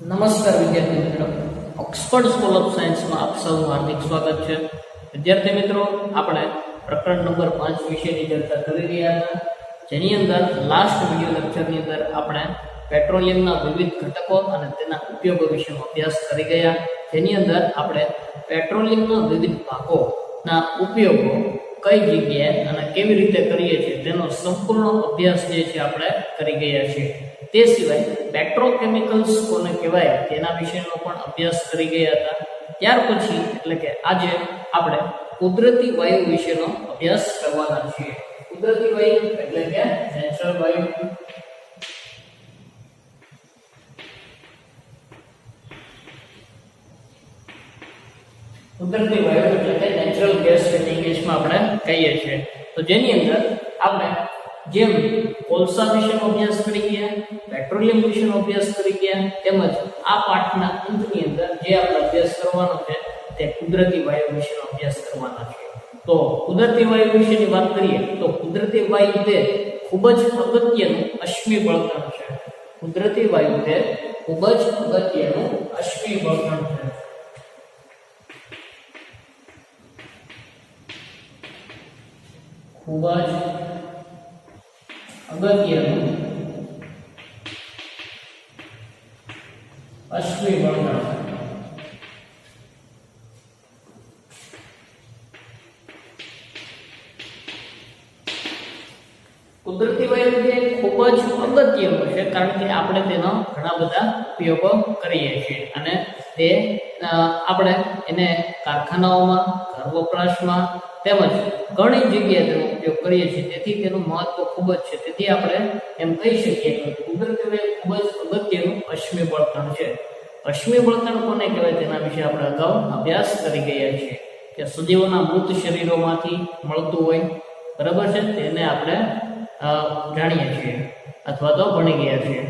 નમસ્કાર વિદ્યાર્થી મિત્રો, ઓક્સફર્ડ સ્કૂલ ઓફ સાયન્સમાં આપ સૌનું હાર્દિક સ્વાગત છે. વિદ્યાર્થી મિત્રો, આપણે પ્રકરણ નંબર 5 વિશેની ચર્ચા કરી રહ્યા હતા, જેની અંદર લાસ્ટ વિડિયો લેક્ચરની અંદર આપણે પેટ્રોલિયમના વિવિધ ઘટકો અને તેના ઉપયોગો વિશેનો અભ્યાસ કરી ગયા. જેની અંદર આપણે પેટ્રોલિયમના વિવિધ ભાગોના ઉપયોગો કઈ જગ્યાએ અને કેવી રીતે કરીએ છીએ તેનો સંપૂર્ણ અભ્યાસ જે છે આપણે કરી ગયા છીએ. તે સિવાય પેટ્રોકેમિકલ્સ કોને કહેવાય તેના વિશેનો પણ અભ્યાસ કરી ગયા હતા. ત્યાર પછી એટલે કે આજે આપણે કુદરતી વાયુ વિશેનો અભ્યાસ કરવાના છીએ. કુદરતી વાયુ એટલે કે નેચરલ વાયુ. કુદરતી વાયુ એટલે કે નેચરલ ગેસ ઇંગ્લિશમાં આપણે કહીએ છીએ. તો જેની અંદર આપણે જેમ કોલસા વિશેનો અભ્યાસ કરી ગયા, પેટ્રોલિયમ વિશેનો અભ્યાસ કરી ગયા, તેમજ આ પાઠના અંતની અંદર જે આપણે અભ્યાસ કરવાનો છે તે કુદરતી વાયુ વિશેનો અભ્યાસ કરવાનો છે. તો કુદરતી વાયુ વિશેની વાત કરીએ તો કુદરતી વાયુ તે ખૂબ જ અગત્યનું અશ્મિ બળતણ છે. કુદરતી વાયુ તે ખૂબ જ અગત્યનું અશ્મિ બળતણ છે. ખૂબ જ અગત્યનું અશ્મિ બળતણ. કુદરતી વાયુ જે ખૂબ જ અગત્યનું છે, કારણ કે આપણે તેનો ઘણા બધા ઉપયોગો કરીએ છીએ અને તે આપણે એને કારખાનાઓમાં, ઘર વપરાશમાં તેમજ ઘણી જગ્યાએ તેનો ઉપયોગ કરીએ છીએ. તેથી તેનું મહત્વ ખૂબ જ છે. તેથી આપણે એમ કહી શકીએ કે કુદરતી વાયુ ખૂબ જ અગત્યનું અશ્મિ બળતણ છે. અશ્મિ બળતણ કોને કહેવાય તેના વિશે આપણે અગાઉ અભ્યાસ કરી ગયા છીએ કે સજીવોના મૃત શરીરોમાંથી મળતું હોય, બરાબર છે, તેને આપણે જાણીએ છીએ અથવા તો ભણી ગયા છીએ.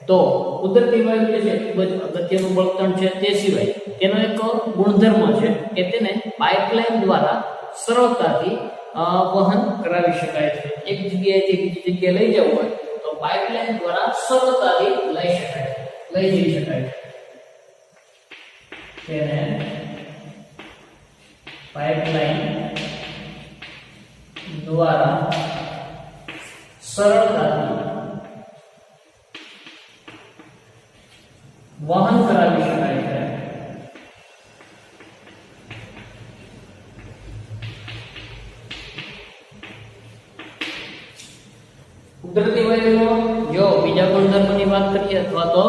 તો કુદરતી વાયુ જે છે ખૂબ જ અગત્યનું બળતણ છે. તે સિવાય તેનો એક ગુણધર્મ છે કે તેને પાઇપલાઇન દ્વારા સરળતાથી વહન કરાવી શકાય છે. એક જગ્યાએથી બીજી જગ્યાએ લઈ જવું હોય તો પાઇપલાઇન દ્વારા સરળતાથી લઈ જઈ શકાય છે. તેને પાઇપલાઇન દ્વારા સરળતાથી વહન કરાવી શકાય છે. કુદરતી વાયુનો જો બીજા ગુણધર્મની વાત કરીએ અથવા તો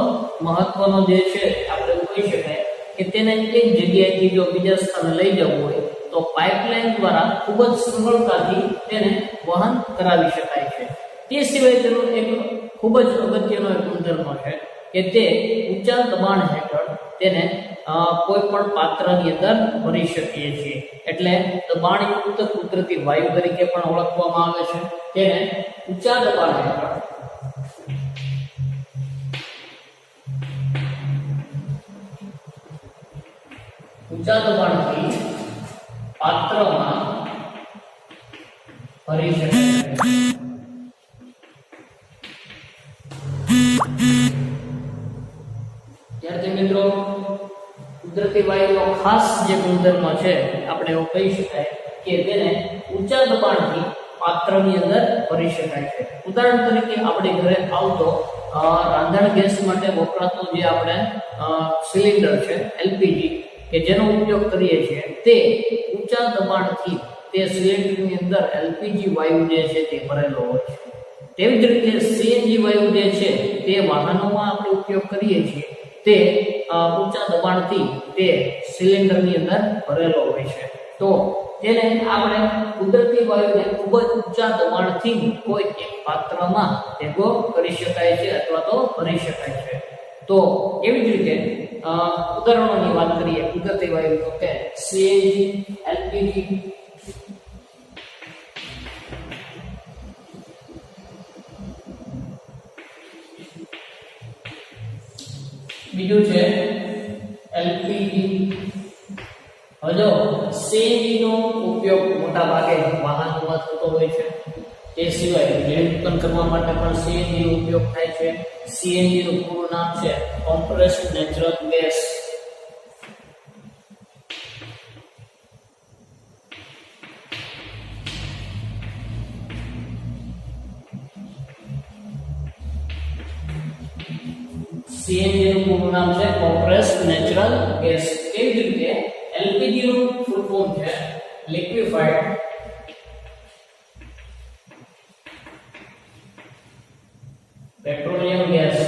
મહત્વનો જે છે આપણે કહી શકાય કે તેને એક જગ્યાએથી જો બીજા સ્થાને લઈ જવું હોય તો પાઇપલાઇન દ્વારા ખૂબ જ સરળતાથી તેને વહન કરાવી શકાય છે. તે સિવાય તેનો એક ખૂબ જ અગત્યનો એક ગુણધર્મ છે કે તે ઊંચા દબાણ હેઠળ તેને કોઈ પણ પાત્રની અંદર ભરી શકીએ છીએ. એટલે દબાણયુક્ત કુદરતી વાયુ તરીકે પણ ઓળખવામાં આવે છે. તેને ઊંચા દબાણ હેઠળ ઊંચા દબાણથી પાત્રમાં ભરી શકાય છે. ત્યારથી મિત્રો કુદરતી વાયુનો ખાસ જે ગુણધર્મ છે આપણે એવું કહી શકાય કે તેને ઊંચા દબાણથી પાત્રની અંદર ભરી શકાય છે. ઉદાહરણ તરીકે આપણે ઘરે આવતો રાંધણ ગેસ માટે વપરાતો જે આપણે સિલિન્ડર છે એલપીજી કે જેનો ઉપયોગ કરીએ છીએ, તે ઊંચા દબાણથી તે સિલિન્ડરની અંદર એલપીજી વાયુ જે છે તે ભરેલો હોય છે. તેવી જ રીતે સીએનજી વાયુ જે છે તે વાહનોમાં આપણે ઉપયોગ કરીએ છીએ, તે ઊંચા દબાણથી તે સિલિન્ડરની અંદર ભરેલો હોય છે. તો તેને આપણે કુદરતી વાયુને ખૂબ જ ઊંચા દબાણથી કોઈ એક પાત્રમાં ભેગો કરી શકાય છે અથવા તો ભરી શકાય છે. તો એવી જ રીતે ઉદાહરણોની વાત કરીએ કુદરતી વાયુ તો કે સીએનજી, એલપીજી, બીજું છે એલપીજી. હવે જો સીએનજી નો ઉપયોગ મોટા ભાગે વાહનોમાં થતો હોય છે. એ સિવાય વીજળી ઉત્પન્ન કરવા માટે પણ સીએનજી નો ઉપયોગ થાય છે. સીએનજી નું પૂરું નામ છે કોમ્પ્રેસ્ડ નેચરલ ગેસ. સીએનજી નું પૂરું નામ છે કોમ્પ્રેસ્ડ નેચરલ ગેસ. એવી જ રીતે એલપીજી નું ફૂલ ફોર્મ છે લિક્વિફાઈડ પેટ્રોલિયમ ગેસ.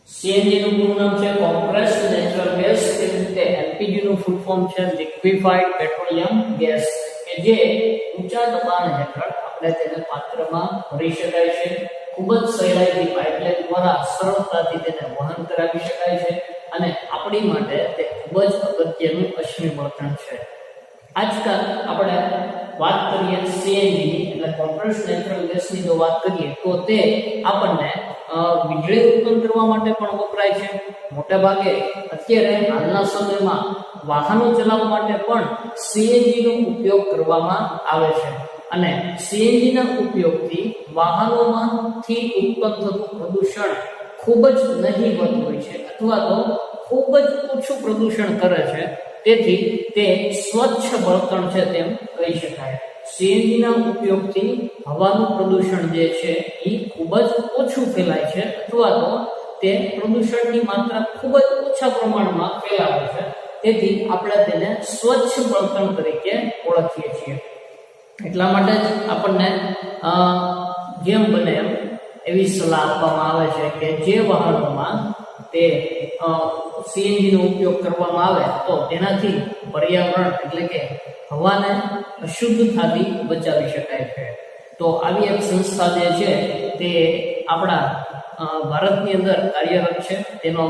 સીએનજી નું પૂરું નામ છે કોમ્પ્રેસ્ડ નેચરલ ગેસ. એવી રીતે એલપીજી નું ફૂલ ફોર્મ છે લિક્વિફાઈડ પેટ્રોલિયમ ગેસ, કે જે ઊંચા દબાણ હેઠળ આપણે તેને પાત્રમાં ભરી શકાય છે. ખૂબ જ સહેલાઈથી પાઇપલાઇન દ્વારા સરળતાથી તેને વહન કરાવી શકાય છે અને આપણી માટે તે ખૂબ જ અગત્યનું અશ્મિ બળતણ છે. આજકાલ આપણે વાત કરીએ સીએનજી એટલે કોમ્પ્રેસ્ડ નેચરલ ગેસની જો વાત કરીએ તો તે આપણને વીજળી ઉત્પન્ન કરવા માટે પણ વપરાય છે. મોટા ભાગે અત્યારે હાલના સમયમાં વાહનો ચલાવવા માટે પણ સીએનજી નો ઉપયોગ કરવામાં આવે છે અને સીએનજી ના ઉપયોગથી વાહનોમાંથી ઉત્પન્ન થતું પ્રદૂષણ ખૂબ જ નહીવત હોય છે અથવા તો ખૂબ જ ઓછું પ્રદૂષણ કરે છે. તેથી તે સ્વચ્છ બળતણ છે તેમ કહી શકાય. સીએનજી ના ઉપયોગથી હવાનું પ્રદૂષણ જે છે એ ખૂબ જ ઓછું ફેલાય છે અથવા તો તે પ્રદૂષણની માત્રા ખૂબ જ ઓછા પ્રમાણમાં ફેલાવે છે. તેથી આપણે તેને સ્વચ્છ બળતણ તરીકે ઓળખીએ છીએ. એટલા માટે જ આપણને જેમ બને એમ એવી સલાહ આપવામાં આવે છે કે જે વાહનોમાં તે સીએનજી નો ઉપયોગ કરવામાં આવે તો તેનાથી પર્યાવરણ એટલે કે હવાને અશુદ્ધ થતી બચાવી શકાય છે. તો આવી એક સંસ્થા જે છે તે આપણા ભારતની અંદર કાર્યરત છે. તેનો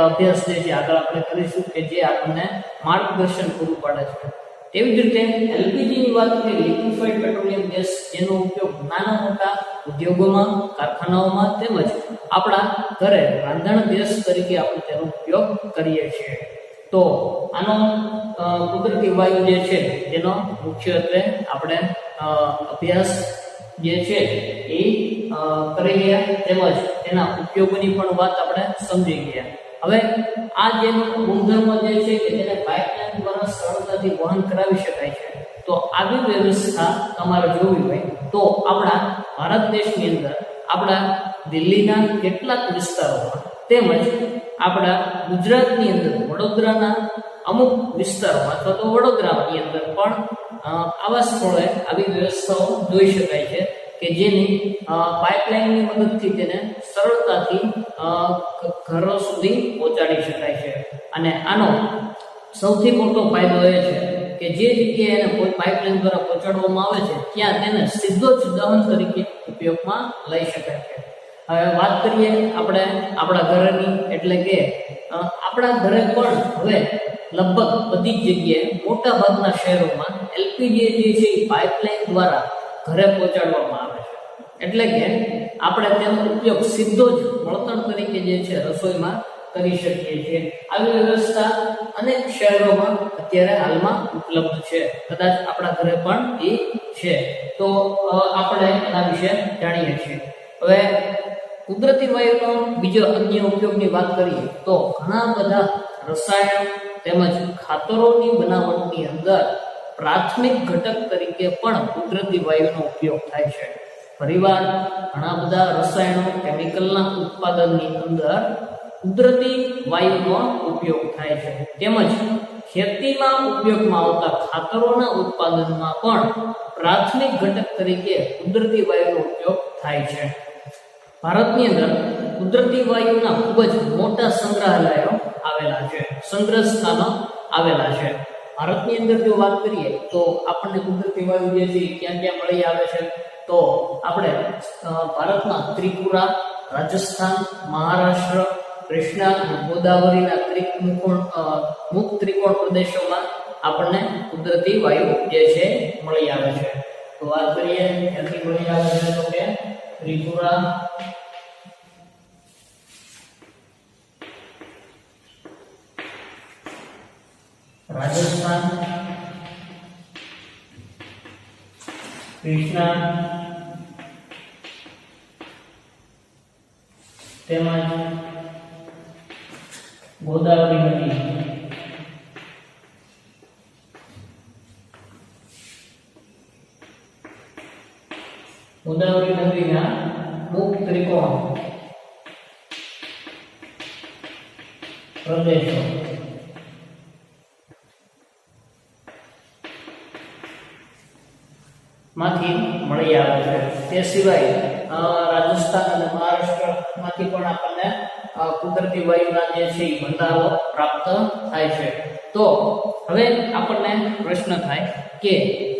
અભ્યાસ જે છે આગળ આપણે કરીશું કે જે આપણને માર્ગદર્શન પૂરું પાડે છે. તેવી જ રીતે એલપીજી ની વાત કરીએ લિક્વિફાઈડ પેટ્રોલિયમ ગેસ, જેનો ઉપયોગ નાના મોટા ઉદ્યોગોમાં, કારખાનાઓમાં તેમજ આપણા ઘરે રાંધણ ગેસ તરીકે આપણે તેનો ઉપયોગ કરીએ છીએ. તો આનો કુદરતી વાયુ જે છે તેનો મુખ્યત્વે આપણે અભ્યાસ જે છે એ કરી ગયા તેમજ તેના ઉપયોગોની પણ વાત આપણે સમજી ગયા. હવે આ જે ગુણધર્મ જે છે કે તેને પાઇપલાઇન દ્વારા સરળતાથી વહન કરાવી શકાય છે. તો આવી વ્યવસ્થા તમારે જોવી હોય તો આપણા ભારત દેશની અંદર આપણા દિલ્હીના કેટલાક વિસ્તારોમાં તેમજ આપણા ગુજરાતની અંદર વડોદરાના અમુક વિસ્તારોમાં અથવા તો વડોદરાની અંદર પણ આવા સ્થળોએ આવી વ્યવસ્થાઓ જોઈ શકાય છે કે જેની પાઇપલાઇનની મદદથી તેને સરળતાથી ઘરો સુધી પહોંચાડી શકાય છે. અને આનો સૌથી મોટો ફાયદો એ છે કે જે જગ્યાએ એને કોઈ પાઇપલાઇન દ્વારા પહોંચાડવામાં આવે છે ત્યાં તેને સીધો જ દહન તરીકે ઉપયોગમાં લઈ શકાય છે. હવે વાત કરીએ આપણે આપણા ઘરની, એટલે કે આપણા ઘરે પણ હવે લગભગ બધી જ જગ્યાએ મોટા ભાગના શહેરોમાં એલપીજી જે છે એ પાઇપલાઇન દ્વારા ઘરે પહોંચાડવામાં આવે છે. એટલે કે આપણે તેનો ઉપયોગ સીધો જ બળતણ તરીકે જે છે રસોઈમાં કરી શકીએ છીએ. આવી વ્યવસ્થા અનેક શહેરોમાં અત્યારે હાલમાં ઉપલબ્ધ છે. કદાચ આપણા ઘરે પણ એ છે. તો આપણે એના વિશે જાણીએ છીએ. હવે કુદરતી વાયુનો બીજો અન્ય ઉપયોગની વાત કરીએ તો ઘણા બધા રસાયણ તેમજ ખાતરોની બનાવટની અંદર પ્રાથમિક ઘટક તરીકે પણ કુદરતી વાયુનો ઉપયોગ થાય છે. ફરીવાર ઘણા બધા રસાયણો કેમિકલના ઉત્પાદનની અંદર કુદરતી વાયુનો ઉપયોગ થાય છે. તેમજ ખેતીમાં ઉપયોગમાં આવતા ખાતરોના ઉત્પાદનમાં પણ પ્રાથમિક ઘટક તરીકે કુદરતી વાયુનો ઉપયોગ થાય છે. ભારતની અંદર કુદરતી વાયુના ખૂબ જ મોટા સંગ્રહાલયો આવેલા છે, સંગ્રહ સ્થાનો આવેલા છે. ભારતની અંદર જો વાત કરીએ તો આપણને કુદરતી વાયુ જે છે ક્યાં ક્યાં મળી આવે છે તો આપણે ભારતમાં ત્રિપુરા, રાજસ્થાન, મહારાષ્ટ્ર, કૃષ્ણા અને ગોદાવરીના મુક્ત ત્રિકોણ પ્રદેશોમાં આપણને કુદરતી વાયુ જે છે મળી આવે છે. તો વાત કરીએ ક્યાંથી મળી આવે છે તો કે ત્રિપુરા, રાજસ્થાન, કૃષ્ણા તેમજ ગોદાવરી નદી ગોદાવરી નદીના મુખ ત્રિકોણ પ્રદેશો માંથી મળી આવે છે. તે સિવાય રાજસ્થાન અને મહારાષ્ટ્ર માંથી પણ આપણને કુદરતી વાયુના જે છે ભંડારો પ્રાપ્ત થાય છે. તો હવે આપણને પ્રશ્ન થાય કે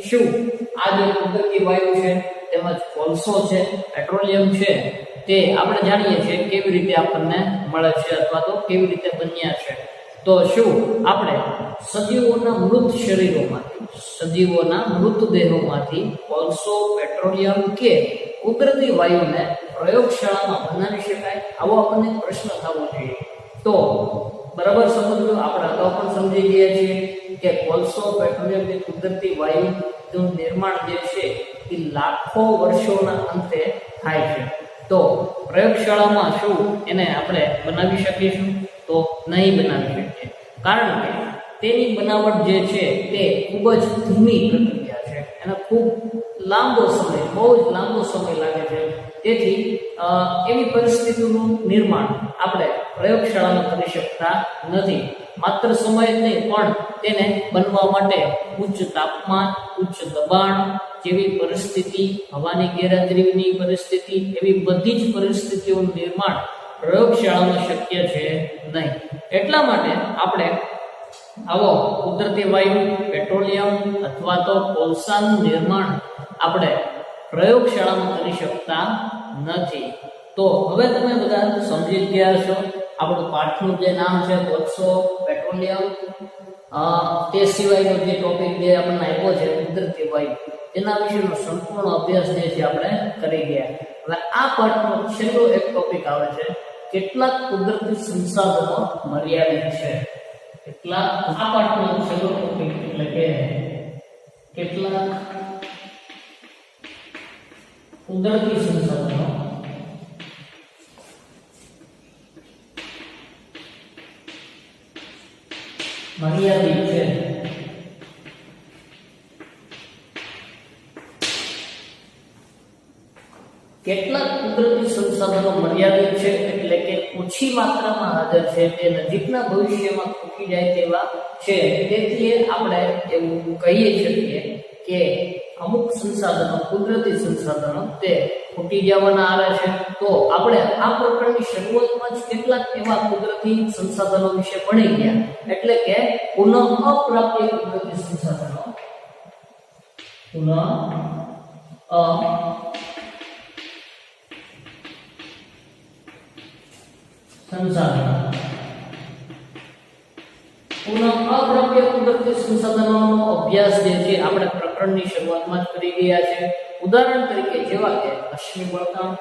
શું આ જે કુદરતી વાયુ છે તેમજ કોલસો છે, પેટ્રોલિયમ છે, તે આપણે જાણીએ છીએ કેવી રીતે આપણને મળે છે અથવા તો કેવી રીતે બન્યા છે. તો શું આપણે સજીવોના મૃત શરીરોમાંથી, સજીવોના મૃતદેહોમાંથી કોલસો, પેટ્રોલિયમ કે કુદરતી વાયુને પ્રયોગશાળામાં બનાવી શકાય? આવો આપણને પ્રશ્ન થવો જોઈએ. તો બરાબર સમજો, આપણે અગાઉ પણ સમજી ગયા છીએ કે કોલસો, પેટ્રોલિયમ કે કુદરતી વાયુનું નિર્માણ જે છે એ લાખો વર્ષોના અંતે થાય છે. તો પ્રયોગશાળામાં શું એને આપણે બનાવી શકીશું? તો નહીં બનાવી શકીએ, કારણ કે તેની બનાવટ જે છે તે ખૂબ જ ધીમી પ્રક્રિયા છે. એને ખૂબ લાંબો સમય, બહુ જ લાંબો સમય લાગે છે. તેથી એવી પરિસ્થિતિનું નિર્માણ આપણે પ્રયોગશાળામાં કરી શકતા નથી. માત્ર સમય જ નહીં, પણ તેને બનવા માટે ઉચ્ચ તાપમાન, ઉચ્ચ દબાણ જેવી પરિસ્થિતિ, હવાની ગેરહાજરીની પરિસ્થિતિ, એવી બધી જ પરિસ્થિતિઓનું નિર્માણ પ્રયોગશાળામાં શક્ય છે નહીં. એટલા માટે આપણે આવો કુદરતી વાયુ, પેટ્રોલિયમ અથવા તો કોલસાનું નિર્માણ આપણે પ્રયોગશાળામાં કરી શકતા નથી. તો હવે તમે બધા સમજી ગયા છો. આપણું પાઠનું જે નામ છે કોલસો, પેટ્રોલિયમ, તે સિવાયનો જે ટોપિક જે આપણને આપ્યો છે કુદરતી વાયુ, તેના વિશેનો સંપૂર્ણ અભ્યાસ જે છે આપણે કરી ગયા. હવે આ પાઠનો છેલ્લો એક ટોપિક આવે છે કેટલાક કુદરતી સંસાધનો મર્યાદિત છે. કેટલાક, આ પાઠનો છેલ્લો ટોપિક એટલે કે કેટલાક કુદરતી સંસાધનો મર્યાદિત છે. કેટલાક કુદરતી સંસાધનો મર્યાદિત છે એટલે કે ઓછી માત્રામાં હાજર છે, તે નજીકના ભવિષ્યમાં ખૂટી જાય તેવા છે. તેથી આપણે એવું કહી શકીએ કે અમુક સંસાધનો, કુદરતી સંસાધનો તે ખૂટી જવાના આવે છે. તો આપણે આ પ્રકરણની શરૂઆતમાં જ કેટલાક એવા કુદરતી સંસાધનો વિશે ભણી ગયા, એટલે કે પુનઃ અપ્રાપ્ય કુદરતી સંસાધનો, પુનઃ અપ્રાપ્ય કુદરતી સંસાધનોનો અભ્યાસ જે છે આપણે પ્રકરણની શરૂઆતમાં જ કરી ગયા છે. ઉદાહરણ તરીકે જેવા કે અશ્મિ બળતણ,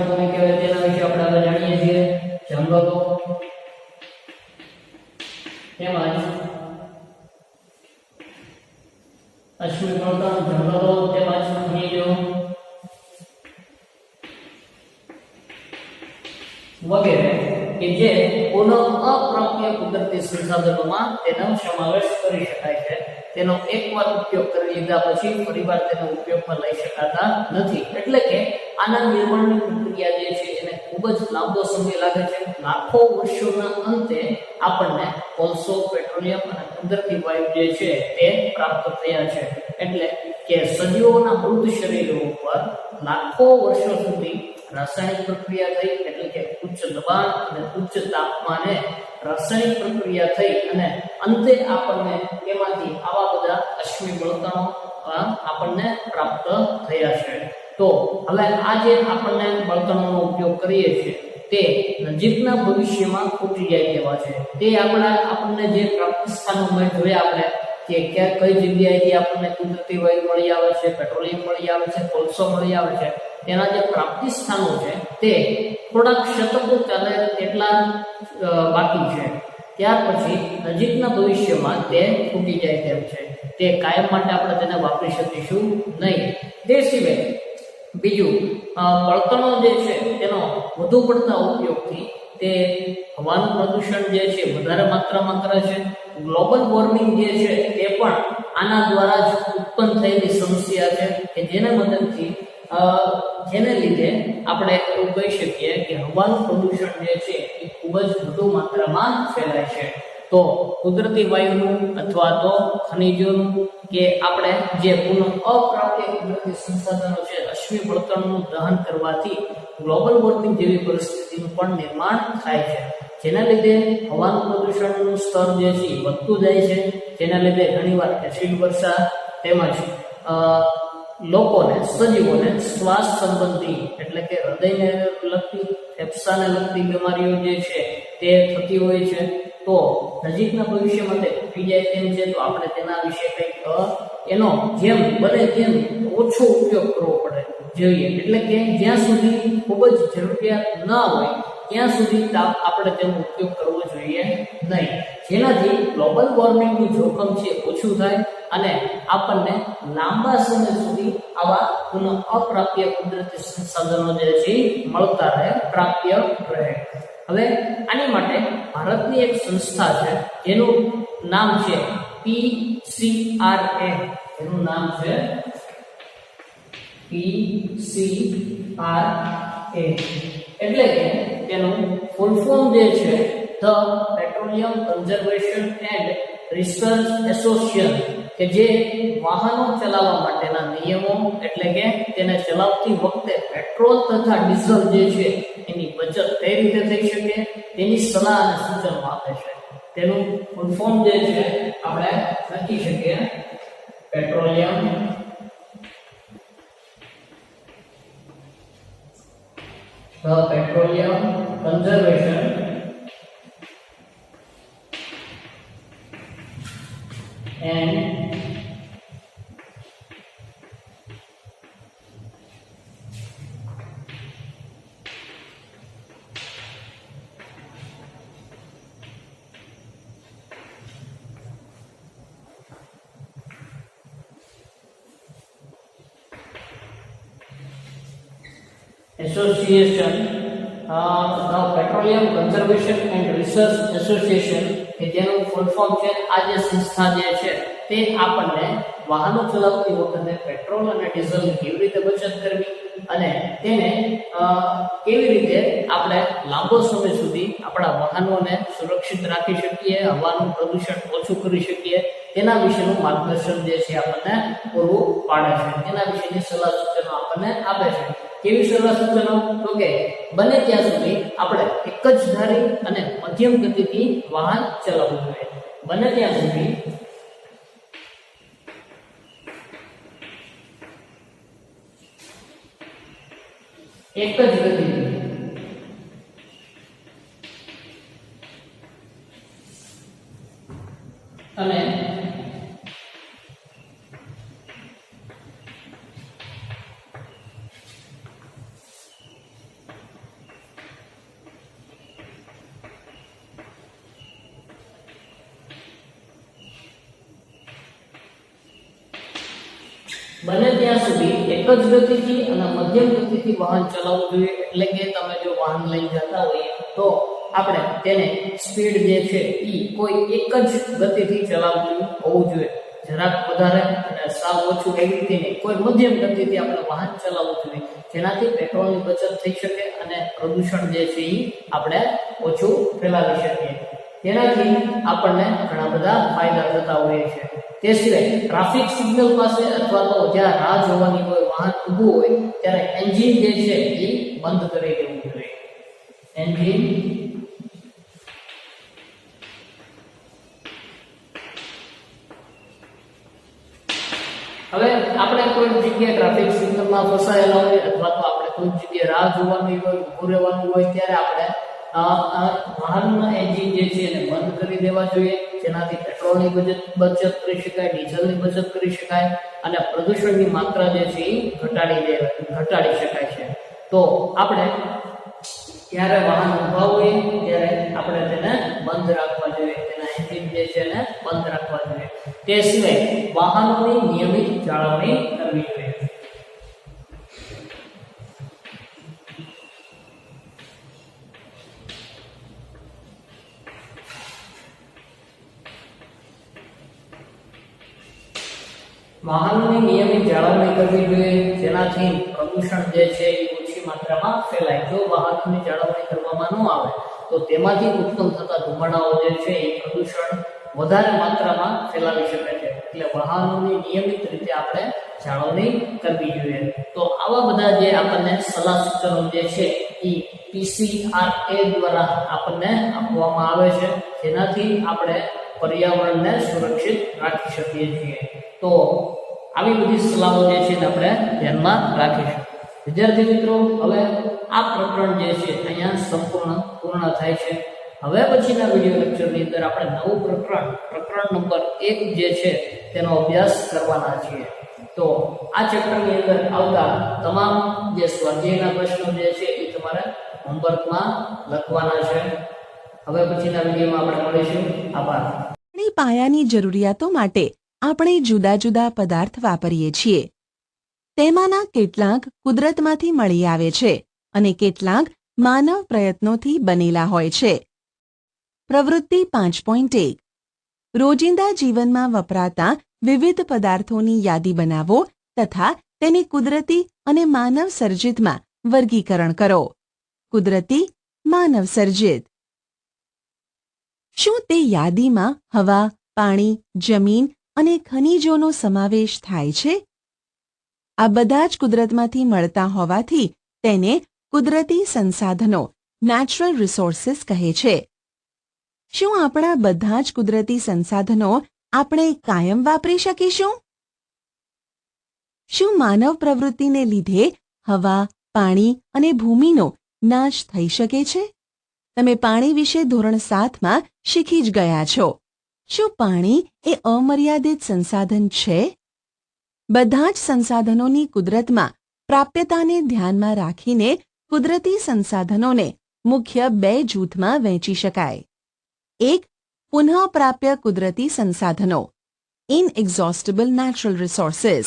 કોને કહેવાય તેના વિશે આપણે હવે જાણીએ છીએ. જંગલો તેમજ અશ્મિ બળતણ, જંગલો તેમજ ખનિજો વગેરે કે જે પુનઃ અપ્રાપ્ય કુદરતી સંસાધનોમાં તેનો સમાવેશ કરી શકાય છે. તેનો એકવાર ઉપયોગ કરી લીધા પછી ફરીવાર તેનો ઉપયોગમાં લઈ શકાતા નથી. એટલે કે આના નિર્માણની પ્રક્રિયા જે છે એને ખૂબ જ લાંબો સમય લાગે છે. લાખો વર્ષોના અંતે આપણને કોલસો, પેટ્રોલિયમ અને કુદરતી વાયુ જે છે તે પ્રાપ્ત થયા છે. એટલે કે સજીવોના મૃત શરીરો ઉપર લાખો વર્ષો સુધી રાસાયણિક પ્રક્રિયા થઈ, એટલે કે ઉચ્ચ દબાણ અને ઉચ્ચ તાપમાને રાસાયણિક પ્રક્રિયા થઈ અને અંતે આપણને તેમાંથી આવા બધા અશ્મિ બળતણો આપણને પ્રાપ્ત થયા છે. તો હવે આ જે આપણને બળતણોનો ઉપયોગ કરીએ છીએ તે નજીકના ભવિષ્યમાં ખૂટી જાય તેવા છે. તે આપણને જે પ્રાપ્તિ સ્થાનો જોયા આપણે કે કઈ જગ્યાએથી આપણને કુદરતી વાયુ મળી આવે છે, પેટ્રોલિયમ મળી આવે છે, કોલસો મળી આવે છે, તેના જે પ્રાપ્તિ સ્થાનો છે તે થોડાક શતકો ચાલે એટલા બાકી છે. ત્યાર પછી નજીકના ભવિષ્યમાં તે તૂટી જાય તેમ છે. તે કાયમ માટે આપણે તેને વાપરી શકીશું નહીં. તે સિવાય બીજું બળતણો જે છે તેનો વધુ પડતા ઉપયોગથી તે હવાનું પ્રદૂષણ જે છે વધારે માત્રામાં કરે છે. ગ્લોબલ વોર્મિંગ જે છે તે પણ આના દ્વારા જ ઉત્પન્ન થયેલી સમસ્યા છે કે જેના મદદથી જેને લીધે આપણે એવું કહી શકીએ કે હવાનું પ્રદૂષણ જે છે એ ખૂબ જ વધુ માત્રામાં ફેલાય છે. તો કુદરતી વાયુનું અથવા તો ખનિજોનું કે આપણે જે પુનઃ અપ્રાપ્ય કુદરતી સંસાધનો છે અશ્મિ બળતણનું દહન કરવાથી ગ્લોબલ વોર્મિંગ જેવી પરિસ્થિતિનું પણ નિર્માણ થાય છે. જેના લીધે હવાનું પ્રદૂષણનું સ્તર જે છે વધતું જાય છે. જેના લીધે ઘણીવાર એસિડ વર્ષા તેમજ લોકોને સજીવોને શ્વાસ સંબંધી એટલે કે હૃદયને લગતી ફેફસાને લગતી બીમારીઓ જે છે તે થતી હોય છે. તો નજીકના ભવિષ્યમાં તે તૂટી જાય તેમ છે. તો આપણે તેના વિશે કંઈક એનો જેમ બને તેમ ઓછો ઉપયોગ કરવો પડે જોઈએ. એટલે કે જ્યાં સુધી ખૂબ જ જરૂરિયાત ન હોય ત્યાં સુધી આપણે તેનો ઉપયોગ કરવો જોઈએ નહીં. જેનાથી ગ્લોબલ વોર્મિંગનું જોખમ છે ઓછું થાય અને આપણને લાંબા સમય સુધી આવા પુનઃ અપ્રાપ્ય કુદરતી સંસાધનો જે છે મળતા રહે, પ્રાપ્ય રહે. હવે આની માટે ભારતની એક સંસ્થા છે જેનું નામ છે PCRA. એનું નામ છે PCRA. એટલે કે તેનું ફૂલ ફોર્મ જે છે the petroleum conservation and research association, કે જે વાહનો ચલાવવા માટેના નિયમો એટલે કે તેને ચલાવતી વખતે પેટ્રોલ તથા ડીઝલ જે છે એની બચત કઈ રીતે થઈ શકે તેની સલાહ અને સૂચનો આપે છે. તેનું ફૂલ ફોર્મ જે છે આપણે લખી શકીએ petroleum conservation and Association, the Petroleum Conservation and Research Association, કે જેનું ફૂલ ફોર્મ છે આ જે સંસ્થા જે છે તે આપણને વાહનો ચલાવતી વખતે પેટ્રોલ અને ડીઝલની કેવી રીતે બચત કરવી અને તેને કેવી રીતે આપણે લાંબો સમય સુધી આપણા વાહનોને સુરક્ષિત રાખી શકીએ, હવાનું પ્રદૂષણ ઓછું કરી શકીએ તેના વિશેનું માર્ગદર્શન જે છે આપણને પૂરું પાડે છે. તેના વિશેની સલાહ સૂચનો આપણને આપે છે. કેવી સલાહ સૂચનો? તો કે બને ત્યાં સુધી આપણે એક જ ધારી અને મધ્યમ ગતિથી વાહન ચલાવવું જોઈએ. બને ત્યાં સુધી એક જ ગતિથી અને બને ત્યાં સુધી એક જ ગતિથી અને મધ્યમ ગતિથી વાહન ચલાવવું જોઈએ. એટલે કે તમે જો વાહન લઈ જતા હોઈએ તો આપણે તેને સ્પીડ જે છે એ કોઈ એક જ ગતિથી ચલાવવું હોવું જોઈએ. જરાક વધારે અને સાવ ઓછું એવી રીતે નહીં, કોઈ મધ્યમ ગતિથી આપણે વાહન ચલાવવું જોઈએ, જેનાથી પેટ્રોલની બચત થઈ શકે અને પ્રદૂષણ જે છે એ આપણે ઓછું ફેલાવી શકીએ. તેનાથી આપણને ઘણા બધા ફાયદા થતા હોય છે. તે સિવાય ટ્રાફિક સિગ્નલ પાસે અથવા તો જ્યાં રાહ જોવાની હોય, વાહન ઊભું હોય ત્યારે એન્જિન જે છે એ બંધ કરી દેવું જોઈએ. એન્જિન હવે આપણે કોઈ જગ્યાએ ટ્રાફિક સિગ્નલમાં ફસાયેલા હોય અથવા તો આપણે કોઈ જગ્યાએ રાહ જોવાની હોય, ઊભું રહેવાનું હોય ત્યારે આપણે વાહનના એન્જિન જે છે એને બંધ કરી દેવા જોઈએ, જેનાથી પેટ્રોલની બચત કરી શકાય, ડીઝલની બચત કરી શકાય અને પ્રદૂષણની માત્રા જે છે એ ઘટાડી શકાય છે. તો આપણે જ્યારે વાહન ઊભા હોય ત્યારે આપણે તેને બંધ રાખવા જોઈએ, તેના એન્જિન જે છે એને બંધ રાખવા જોઈએ. તે સિવાય વાહનોની નિયમિત જાળવણી કરવી જોઈએ. વાહનોની નિયમિત જાળવણી કરવી જોઈએ, જેનાથી પ્રદૂષણ જે છે એ ઓછી માત્રામાં ફેલાય. જો વાહનોની જાળવણી કરવામાં ન આવે તો તેમાંથી ઉત્પન્ન થતા ધુમાડાઓ જે છે એ પ્રદૂષણ વધારે માત્રામાં ફેલાવી શકે છે. એટલે વાહનોની નિયમિત રીતે આપણે જાળવણી કરવી જોઈએ. તો આવા બધા જે આપણને સલાહ સૂચનો જે છે એ PCRA દ્વારા આપણને આપવામાં આવે છે, જેનાથી આપણે પર્યાવરણને સુરક્ષિત રાખી શકીએ છીએ. તો આવી બધી સલાહો જે છે આપણે ધ્યાનમાં રાખીશું. વિદ્યાર્થી મિત્રો, હવે આ પ્રકરણ જે છે અહીંયા સંપૂર્ણ પૂર્ણ થાય છે. હવે પછીના વિડિયો લેક્ચરની અંદર આપણે નવું પ્રકરણ નંબર 1 જે છે તેનો અભ્યાસ કરવાના છીએ. તો આ ચેપ્ટરની અંદર આવતા તમામ જે સ્વાધ્યાયના પ્રશ્નો જે છે એ તમારે હોમવર્કમાં લખવાના છે. હવે પછીના વિડિયોમાં આપણે મળીશું. આભાર. પાયાની જરૂરિયાતો માટે આપણે જુદા જુદા પદાર્થ વાપરીએ છીએ. તેમાંના કેટલાક કુદરતમાંથી મળી આવે છે અને કેટલાક માનવ પ્રયત્નોથી બનેલા હોય છે. પ્રવૃત્તિ 5.1 રોજિંદા જીવનમાં વપરાતા વિવિધ પદાર્થોની યાદી બનાવો તથા તેને કુદરતી અને માનવ સર્જિતમાં વર્ગીકરણ કરો. કુદરતી, માનવ સર્જિત. શું તે યાદીમાં હવા, પાણી, જમીન અને ખનિજોનો સમાવેશ થાય છે? આ બધા જ કુદરતમાંથી મળતા હોવાથી તેને કુદરતી સંસાધનો, નેચરલ રિસોર્સિસ કહે છે. શું આપણા બધા જ કુદરતી સંસાધનો આપણે કાયમ વાપરી શકીશું? શું માનવ પ્રવૃત્તિને લીધે હવા, પાણી અને ભૂમિનો નાશ થઈ શકે છે? તમે પાણી વિશે ધોરણ 7માં શીખી જ ગયા છો. શું પાણી એ અમર્યાદિત સંસાધન છે? બધા જ સંસાધનોની કુદરતમાં પ્રાપ્યતાને ધ્યાનમાં રાખીને કુદરતી સંસાધનોને મુખ્ય 2 જૂથમાં વહેંચી શકાય. એક, પુનઃપ્રાપ્ય કુદરતી સંસાધનો, ઇનએક્ઝોસ્ટેબલ નેચરલ રિસોર્સિસ.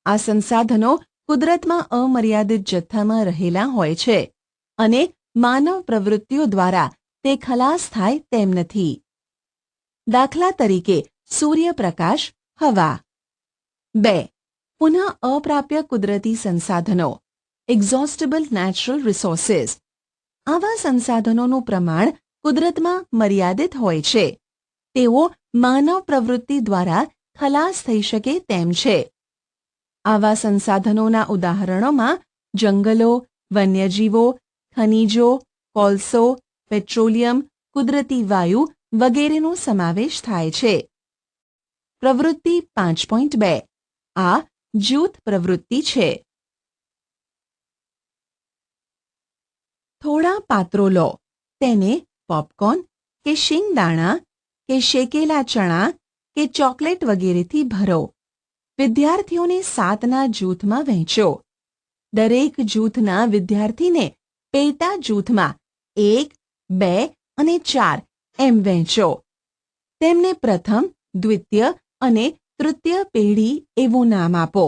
આ સંસાધનો કુદરતમાં અમર્યાદિત જથ્થામાં રહેલા હોય છે અને માનવ પ્રવૃત્તિઓ દ્વારા તે ખલાસ થાય તેમ નથી. દાખલા તરીકે સૂર્યપ્રકાશ, હવા. 2, પુનઃ અપ્રાપ્ય કુદરતી સંસાધનો, એક્ઝોસ્ટેબલ નેચરલ રિસોર્સિસ. આવા સંસાધનોનું પ્રમાણ કુદરતમાં મર્યાદિત હોય છે. તેઓ માનવ પ્રવૃત્તિ દ્વારા ખલાસ થઈ શકે તેમ છે. આવા સંસાધનોના ઉદાહરણોમાં જંગલો, વન્યજીવો, ખનિજો, કોલસો, પેટ્રોલિયમ, કુદરતી વાયુ વગેરેનો સમાવેશ થાય છે. પ્રવૃત્તિ 5.2 આ જૂથ પ્રવૃત્તિ છે. થોડા પાત્રો લો. તેને પોપકોર્ન કે શિંગદાણા કે શેકેલા ચણા કે ચોકલેટ વગેરેથી ભરો. વિદ્યાર્થીઓને 7ના જૂથમાં વહેંચો. દરેક જૂથના વિદ્યાર્થીને પેટા જૂથમાં 1, 2 અને 4 એમ વહેંચો. તેમને પ્રથમ, દ્વિતીય અને તૃતીય પેઢી એવું નામ આપો.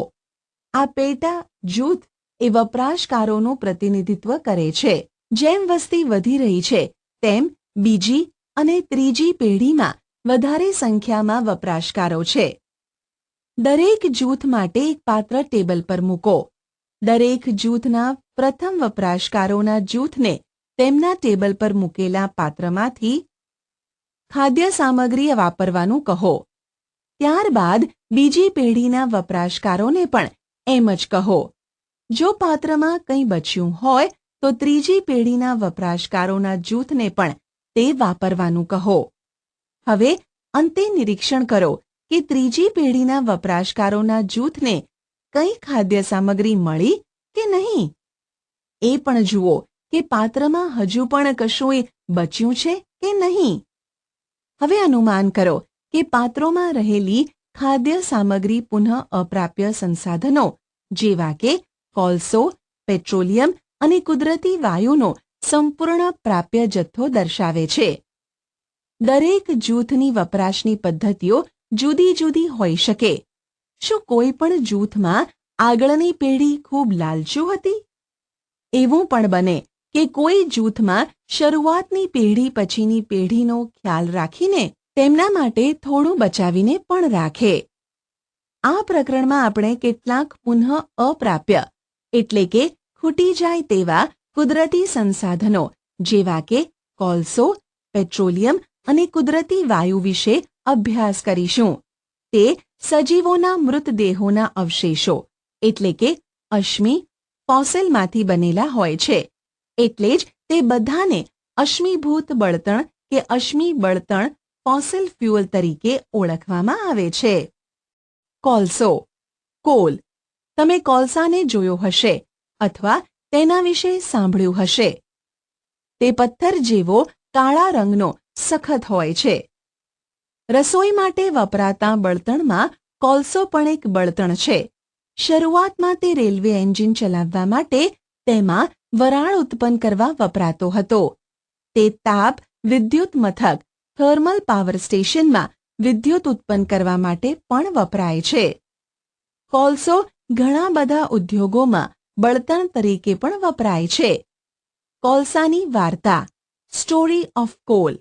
આ પેટા જૂથ એ વપરાશકારોનું પ્રતિનિધિત્વ કરે છે. જેમ વસ્તી વધી રહી છે તેમ બીજી અને ત્રીજી પેઢીમાં વધારે સંખ્યામાં વપરાશકારો છે. દરેક જૂથ માટે એક પાત્ર ટેબલ પર મૂકો. દરેક જૂથના પ્રથમ વપરાશકારોના જૂથને તેમના ટેબલ પર મૂકેલા પાત્રમાંથી ખાદ્ય સામગ્રી વાપરવાનું કહો. ત્યારબાદ બીજી પેઢીના વપરાશકારોને પણ એમ જ કહો. જો પાત્રમાં કંઈ બચ્યું હોય તો ત્રીજી પેઢીના વપરાશકારોના જૂથને પણ તે વાપરવાનું કહો. હવે અંતે નિરીક્ષણ કરો કે ત્રીજી પેઢીના વપરાશકારોના જૂથને કંઈ ખાદ્ય સામગ્રી મળી કે નહીં. એ પણ જુઓ કે પાત્રમાં હજુ પણ કશુંય બચ્યું છે કે નહીં. હવે અનુમાન કરો કે પાત્રોમાં રહેલી ખાદ્ય સામગ્રી પુનઃ અપ્રાપ્ય સંસાધનો જેવા કે કોલસો, પેટ્રોલિયમ અને કુદરતી વાયુનો સંપૂર્ણ પ્રાપ્ય જથ્થો દર્શાવે છે. દરેક જૂથની વપરાશની પદ્ધતિઓ જુદી જુદી હોઈ શકે. શું કોઈ પણ જૂથમાં આગળની પેઢી ખૂબ લાલચુ હતી? એવું પણ બને કે કોઈ જૂથમાં શરૂઆતની પેઢી પછીની પેઢીનો ખ્યાલ રાખીને તેમના માટે થોડું બચાવીને પણ રાખે. આ પ્રકરણમાં આપણે કેટલાક પુનઃ અપ્રાપ્ય એટલે કે ખૂટી જાય તેવા કુદરતી સંસાધનો જેવા કે કોલસો, પેટ્રોલિયમ અને કુદરતી વાયુ વિશે અભ્યાસ કરીશું. તે સજીવોના મૃતદેહોના અવશેષો એટલે કે અશ્મિ ફોસિલમાંથી બનેલા હોય છે. એટલે જ તે બધાને અશ્મિભૂત બળતણ કે અશ્મિ બળતણ ફોસિલ ફ્યુઅલ તરીકે ઓળખવામાં આવે છે. કોલસો, કોલ. તમે કોલસાને જોયો હશે અથવા તેના વિશે સાંભળ્યું હશે. તે પથ્થર જેવો કાળા રંગનો સખત હોય છે. રસોઈ માટે વપરાતા બળતણમાં કોલસો પણ એક બળતણ છે. શરૂઆતમાં તે રેલવે એન્જિન ચલાવવા માટે તેમાં વરાળ ઉત્પન્ન કરવા વપરાતો હતો. તે તાપ વિદ્યુત મથક થર્મલ પાવર સ્ટેશનમાં વિદ્યુત ઉત્પન્ન કરવા માટે પણ વપરાય છે. કોલસો ઘણા બધા ઉદ્યોગોમાં બળતણ તરીકે પણ વપરાય છે. કોલસાની વાર્તા, સ્ટોરી ઓફ કોલ.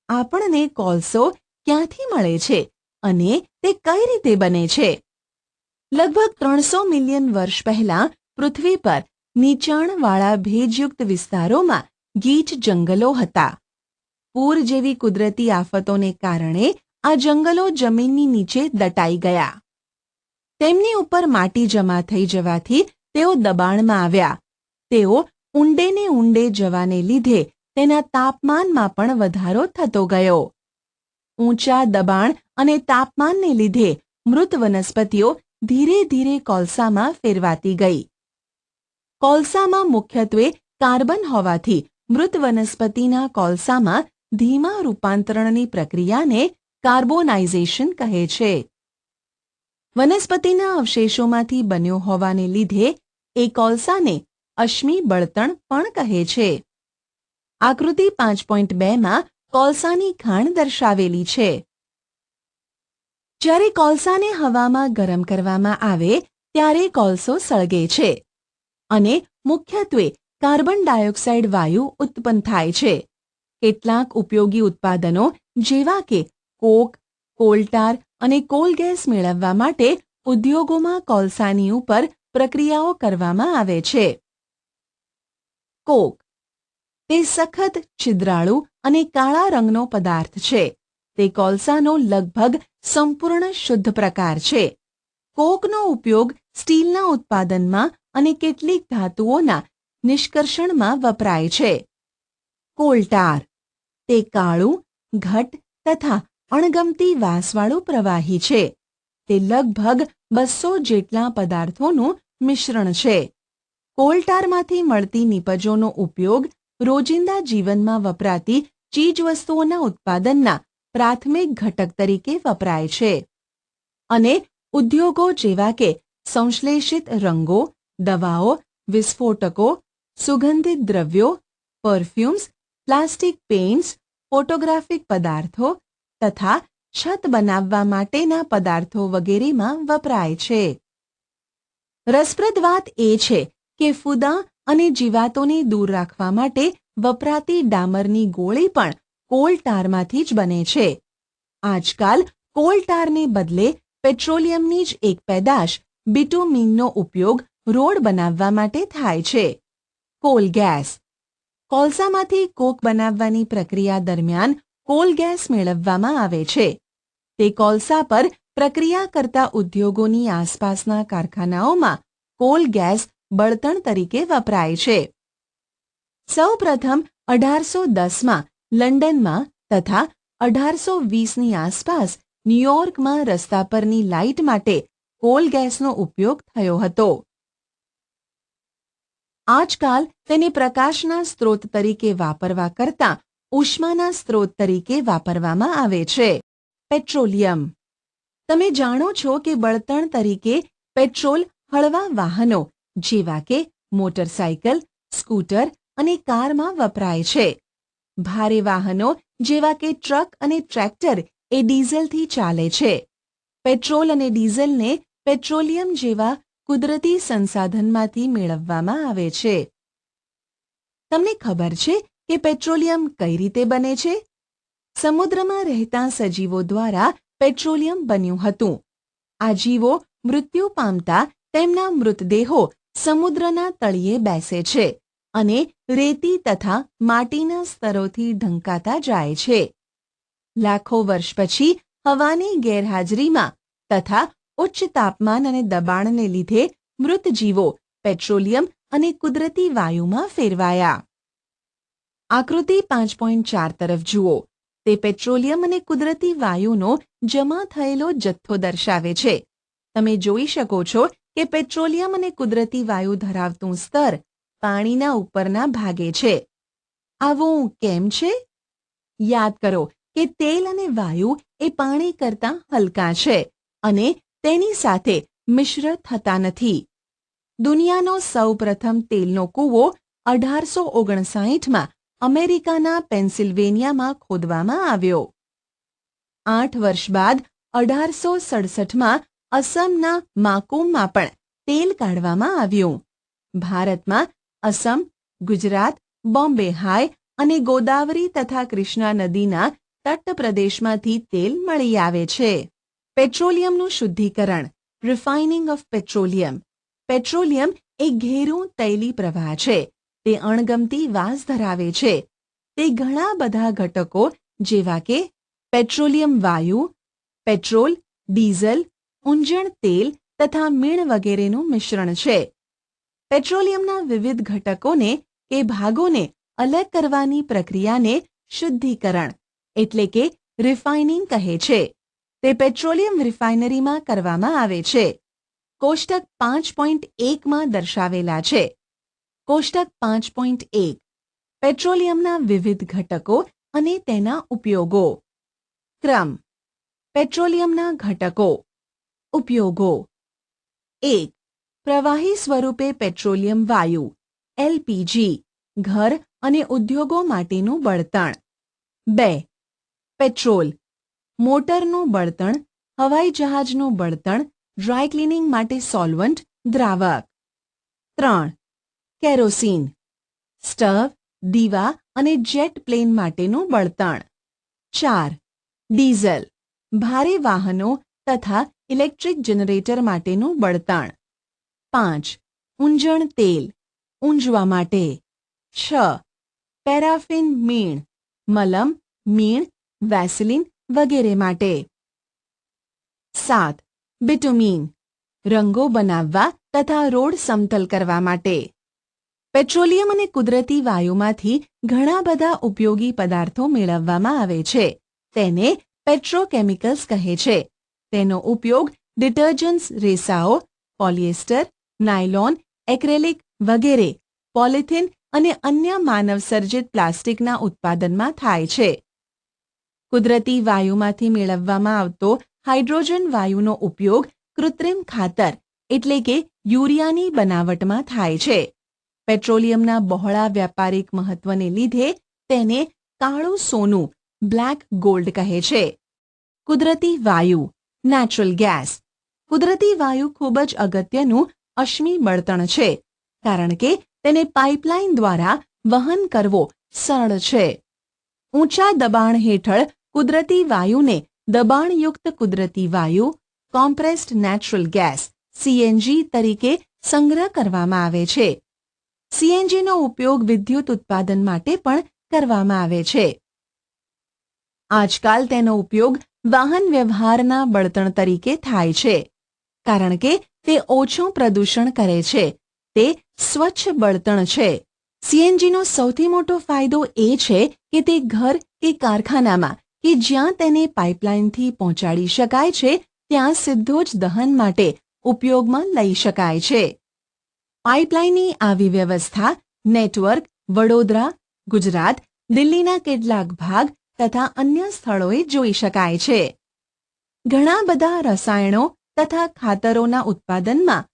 આપણને કોલસો ક્યાંથી મળે છે અને તે કઈ રીતે બને છે? લગભગ 300 મિલિયન વર્ષ પહેલા પૃથ્વી પર નીચાણવાળા ભેજયુક્ત વિસ્તારોમાં ગીચ જંગલો હતા. પૂર જેવી કુદરતી આફતોને કારણે આ જંગલો જમીનની નીચે દટાઈ ગયા. તેમની ઉપર માટી જમા થઈ જવાથી તેઓ દબાણમાં આવ્યા. તેઓ ઊંડે ને ઊંડે જવાને લીધે તેના તાપમાનમાં પણ વધારો થતો ગયો. ઊંચા દબાણ અને તાપમાનને લીધે મૃત વનસ્પતિઓ ધીરે ધીરે કોલસામાં ફેરવાતી ગઈ. કોલસામાં મુખ્યત્વે કાર્બન હોવાથી મૃત વનસ્પતિના કોલસામાં ધીમા રૂપાંતરણની પ્રક્રિયાને કાર્બોનાઇઝેશન કહે છે. વનસ્પતિના અવશેષોમાંથી બન્યો હોવાને લીધે એ કોલસાને અશ્મિ બળતણ પણ કહે છે. આકૃતિ 5.2માં કોલસાની ખાણ દર્શાવેલી છે. જ્યારે કોલસાને હવામાં ગરમ કરવામાં આવે ત્યારે કોલસો સળગે છે અને મુખ્યત્વે કાર્બન ડાયોક્સાઇડ વાયુ ઉત્પન્ન થાય છે. કેટલાક ઉપયોગી ઉત્પાદનો જેવા કે કોક, કોલટાર અને કોલ ગેસ મેળવવા માટે ઉદ્યોગોમાં કોલસાની ઉપર પ્રક્રિયાઓ કરવામાં આવે છે. કોક. તે સખત, છિદ્રાળુ અને કાળા રંગનો પદાર્થ છે. તે કોલસાનો લગભગ સંપૂર્ણ શુદ્ધ પ્રકાર છે. કોકનો ઉપયોગ સ્ટીલના ઉત્પાદનમાં અને કેટલીક ધાતુઓના નિષ્કર્ષણમાં વપરાય છે. કોલટાર. તે કાળું, ઘટ તથા અણગમતી વાસવાળું પ્રવાહી છે. તે લગભગ 200 જેટલા પદાર્થોનું મિશ્રણ છે. કોલટારમાંથી મળતી નીપજોનો ઉપયોગ રોજિંદા જીવનમાં વપરાતી ચીજવસ્તુઓના ઉત્પાદનના પ્રાથમિક ઘટક તરીકે વપરાય છે અને ઉદ્યોગો જેવા કે સંશ્લેષિત રંગો, દવાઓ, વિસ્ફોટકો, સુગંધિત દ્રવ્યો, પરફ્યુમ્સ, પ્લાસ્ટિક પેઇન્ટ્સ, ફોટોગ્રાફિક પદાર્થો તથા છત બનાવવા માટેના પદાર્થો વગેરેમાં વપરાય છે. રસપ્રદ વાત એ છે કે ફૂદાં અને જીવાતોને દૂર રાખવા માટે વપરાતી ડામરની ગોળી પણ કોલટારમાંથી જ બને છે. આજકાલ કોલટારને બદલે પેટ્રોલિયમની જ એક પેદાશ બિટુમિનનો ઉપયોગ રોડ બનાવવા માટે થાય છે. Coal gas. કોલસામાંથી કોક બનાવવાની પ્રક્રિયા દરમિયાન કોલ ગેસ મેળવવામાં આવે છે. તે કોલસા પર પ્રક્રિયા કરતા ઉદ્યોગોની આસપાસના કારખાનાઓમાં કોલ ગેસ બળતણ તરીકે વપરાય છે. સૌ પ્રથમ 1810માં લંડનમાં તથા 1820ની આસપાસ ન્યૂયોર્કમાં રસ્તા પરની લાઇટ માટે કોલ ગેસનો ઉપયોગ થયો હતો. આજકાલ તેને પ્રકાશના સ્ત્રોત તરીકે વાપરવા કરતાં ઉષ્માના સ્ત્રોત તરીકે વાપરવામાં આવે છે. પેટ્રોલિયમ. તમે જાણો છો કે બળતણ તરીકે પેટ્રોલ હળવા વાહનો જેવા કે મોટરસાયકલ, સ્કૂટર અને કારમાં વપરાય છે. ભારે વાહનો જેવા કે ટ્રક અને ટ્રેક્ટર એ ડીઝલથી ચાલે છે. પેટ્રોલ અને ડીઝલને પેટ્રોલિયમ જેવા કુદરતી સંસાધનમાંથી મેળવવામાં આવે છે. તમને ખબર છે કે પેટ્રોલિયમ કઈ રીતે બને છે? સમુદ્રમાં રહેતા સજીવો દ્વારા પેટ્રોલિયમ બન્યું હતું. આ જીવો મૃત્યુ પામતા તેમના મૃતદેહો સમુદ્રના તળિયે બેસે છે અને રેતી તથા માટીના સ્તરોથી ઢંકાતા જાય છે. લાખો વર્ષ પછી હવાની ગેરહાજરીમાં તથા ઉચ્ચ તાપમાન અને દબાણને લીધે મૃત જીવો પેટ્રોલિયમ અને કુદરતી વાયુમાં ફેરવાયા. આકૃતિ 5.4 તરફ જુઓ. તે પેટ્રોલિયમ અને કુદરતી વાયુનો જમા થયેલો જથ્થો દર્શાવે છે. તમે જોઈ શકો છો કે પેટ્રોલિયમ અને કુદરતી વાયુ ધરાવતું સ્તર પાણીના ઉપરના ભાગે છે. આવું કેમ છે? યાદ કરો કે તેલ અને વાયુ એ પાણી કરતાં હલકા છે અને તેની સાથે મિશ્ર થતા નથી. દુનિયાનો સૌપ્રથમ તેલનો કૂવો 1859માં અમેરિકાના પેન્સિલ્વેનિયામાં ખોદવામાં આવ્યો. 8 વર્ષ બાદ 1867માં અસમના માકુમમાં પણ તેલ કાઢવામાં આવ્યું. ભારતમાં અસમ, ગુજરાત, બોમ્બે હાઈ અને ગોદાવરી તથા કૃષ્ણા નદીના તટ પ્રદેશમાંથી તેલ મળી આવે છે. પેટ્રોલિયમનું શુદ્ધિકરણ, રિફાઇનિંગ ઓફ પેટ્રોલિયમ. પેટ્રોલિયમ એક ઘેરું તૈલી પ્રવાહ છે. તે અણગમતી વાસ ધરાવે છે. તે ઘણા બધા ઘટકો જેવા કે પેટ્રોલિયમ વાયુ, પેટ્રોલ, ડીઝલ, ઊંજણ તેલ તથા મીણ વગેરેનું મિશ્રણ છે. પેટ્રોલિયમના વિવિધ ઘટકોને કે ભાગોને અલગ કરવાની પ્રક્રિયાને શુદ્ધિકરણ એટલે કે રિફાઇનિંગ કહે છે. તે પેટ્રોલિયમ રિફાઇનરીમાં કરવામાં આવે છે. કોષ્ટક 5.1માં દર્શાવેલા છે. કોષ્ટક 5.1 પેટ્રોલિયમના વિવિધ ઘટકો અને તેના ઉપયોગો. ક્રમ. પેટ્રોલિયમના ઘટકો. ઉપયોગો. 1. પ્રવાહી સ્વરૂપે પેટ્રોલિયમ વાયુ એલપીજી ઘર અને ઉદ્યોગો માટેનું બળતણ. 2. પેટ્રોલ મોટરનું બળતણ, હવાઈ જહાજનું બળતણ, ડ્રાય ક્લિનિંગ માટે સોલ્વન્ટ, દ્રાવક. 3. કેરોસીન સ્ટવ, દીવા અને જેટ પ્લેન માટેનું બળતણ. 4. ડીઝલ ભારે વાહનો તથા ઇલેક્ટ્રિક જનરેટર માટેનું બળતણ. 5. ઊંજણ તેલ ઊંજવા માટે. 6. પેરાફિન મીણ મલમ, મીણ, વેસલિન વગેરે માટે. 7. બિટુમીન રંગો બનાવવા તથા રોડ સમતલ કરવા માટે. પેટ્રોલિયમ અને કુદરતી વાયુમાંથી ઘણા બધા ઉપયોગી પદાર્થો મેળવવામાં આવે છે. તેને પેટ્રોકેમિકલ્સ કહે છે. તેનો ઉપયોગ ડિટર્જન્ટ્સ, રેસાઓ, પોલિએસ્ટર, નાયલોન, એક્રેલિક વગેરે, પોલિથીન અને અન્ય માનવસર્જિત પ્લાસ્ટિકના ઉત્પાદનમાં થાય છે. કુદરતી વાયુમાંથી મેળવવામાં આવતો હાઇડ્રોજન વાયુનો ઉપયોગ કૃત્રિમ ખાતર એટલે કે યુરિયાની બનાવટમાં થાય છે. પેટ્રોલિયમના બહોળા વ્યાપારિક મહત્વને લીધે તેને કાળું સોનું બ્લેક ગોલ્ડ કહે છે. કુદરતી વાયુ નેચરલ ગેસ. કુદરતી વાયુ ખૂબ જ અગત્યનું અશ્મિ બળતણ છે કારણ કે તેને પાઇપલાઇન દ્વારા વહન કરવો સરળ છે. ઊંચા દબાણ હેઠળ કુદરતી વાયુને દબાણયુક્ત કુદરતી વાયુ કોમ્પ્રેસ્ડ નેચરલ ગેસ સીએનજી તરીકે સંગ્રહ કરવામાં આવે છે. સીએનજીનો ઉપયોગ વિદ્યુત ઉત્પાદન માટે પણ કરવામાં આવે છે. આજકાલ તેનો ઉપયોગ વાહન વ્યવહારના બળતણ તરીકે થાય છે કારણ કે તે ઓછું પ્રદૂષણ કરે છે. તે સ્વચ્છ બળતણ છે. સીએનજીનો સૌથી મોટો ફાયદો એ છે કે તે ઘર કે કારખાનામાં કે જ્યાં તેને પાઇપલાઇનથી પહોંચાડી શકાય છે ત્યાં સીધો જ દહન માટે ઉપયોગમાં લઈ શકાય છે. પાઇપલાઇનની આવી વ્યવસ્થા નેટવર્ક વડોદરા, ગુજરાત, દિલ્હીના કેટલાક ભાગ તથા અન્ય સ્થળોએ જોઈ શકાય છે. ઘણા બધા રસાયણો તથા ખાતરોના ઉત્પાદનમાં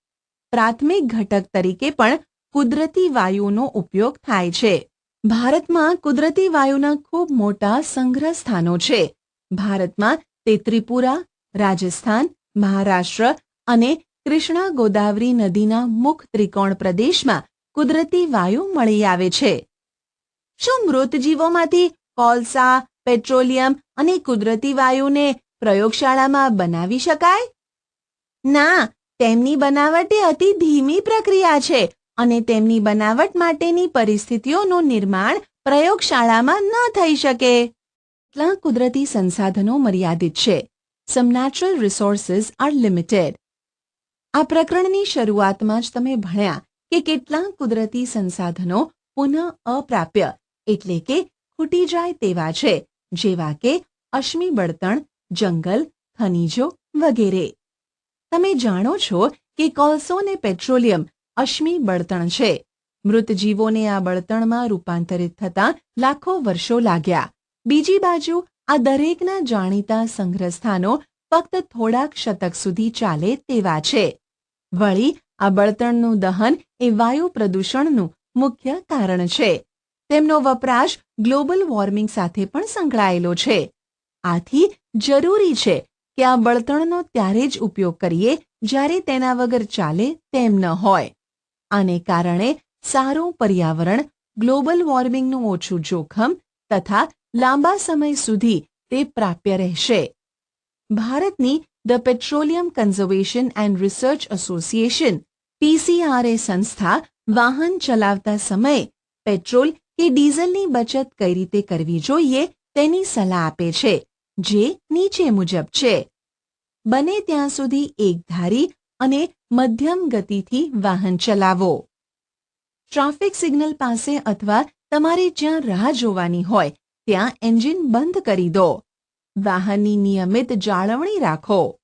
પ્રાથમિક ઘટક તરીકે પણ કુદરતી વાયુનો ઉપયોગ થાય છે. ભારતમાં કુદરતી વાયુના ખૂબ મોટા સંગ્રહ સ્થાનો છે. ભારતમાં તે ત્રિપુરા, રાજસ્થાન, મહારાષ્ટ્ર અને કૃષ્ણા ગોદાવરી નદીના મુખ ત્રિકોણ પ્રદેશમાં કુદરતી વાયુ મળી આવે છે. શું મૃત જીવોમાંથી કોલસા, પેટ્રોલિયમ અને કુદરતી વાયુને પ્રયોગશાળામાં બનાવી શકાય? ના, તેમની બનાવટ એ અતિ ધીમી પ્રક્રિયા છે અને તેમની બનાવટ માટેની પરિસ્થિતિઓનું નિર્માણ પ્રયોગશાળામાં ન થઈ શકે. કેટલાક કુદરતી સંસાધનો મર્યાદિત છે. Some natural resources are limited. આ પ્રકરણની શરૂઆતમાં જ તમે ભણ્યા કે કેટલાક કુદરતી સંસાધનો પુનઃ અપ્રાપ્ય એટલે કે ખૂટી જાય તેવા છે, જેવા કે અશ્મિ બળતણ, જંગલ, ખનિજો વગેરે. તમે જાણો છો કે કોલસો અને પેટ્રોલિયમ અશ્મિ બળતણ છે. મૃત જીવોને આ બળતણમાં રૂપાંતરિત થતાં લાખો વર્ષો લાગ્યા. બીજી બાજુ આ દરેકના જાણીતા સંગ્રહસ્થાનો ફક્ત થોડાક શતક સુધી ચાલે તેવા છે. વળી આ બળતણનું દહન એ વાયુ પ્રદૂષણનું મુખ્ય કારણ છે. તેમનો વપરાશ ગ્લોબલ વોર્મિંગ સાથે પણ સંકળાયેલો છે. આથી જરૂરી છે કે આ બળતણનો ત્યારે જ ઉપયોગ કરીએ જ્યારે તેના વગર ચાલે તેમ ન હોય. આને કારણે સારું પર્યાવરણ, ગ્લોબલ વોર્મિંગનું ઓછું જોખમ તથા લાંબા સમય સુધી તે પ્રાપ્ય રહેશે. ભારતની the petroleum conservation and research association PCRA સંસ્થા વાહન ચલાવતા સમયે પેટ્રોલ કે ડીઝલની બચત કઈ રીતે કરવી જોઈએ તેની સલાહ આપે છે, જે નીચે મુજબ છે. બને ત્યાં સુધી એકધારી અને મધ્યમ ગતિથી વાહન ચલાવો. ટ્રાફિક સિગ્નલ પાસે અથવા તમારે જ્યાં રાહ જોવાની હોય ત્યાં એન્જિન બંધ કરી દો. વાહનની નિયમિત જાળવણી રાખો.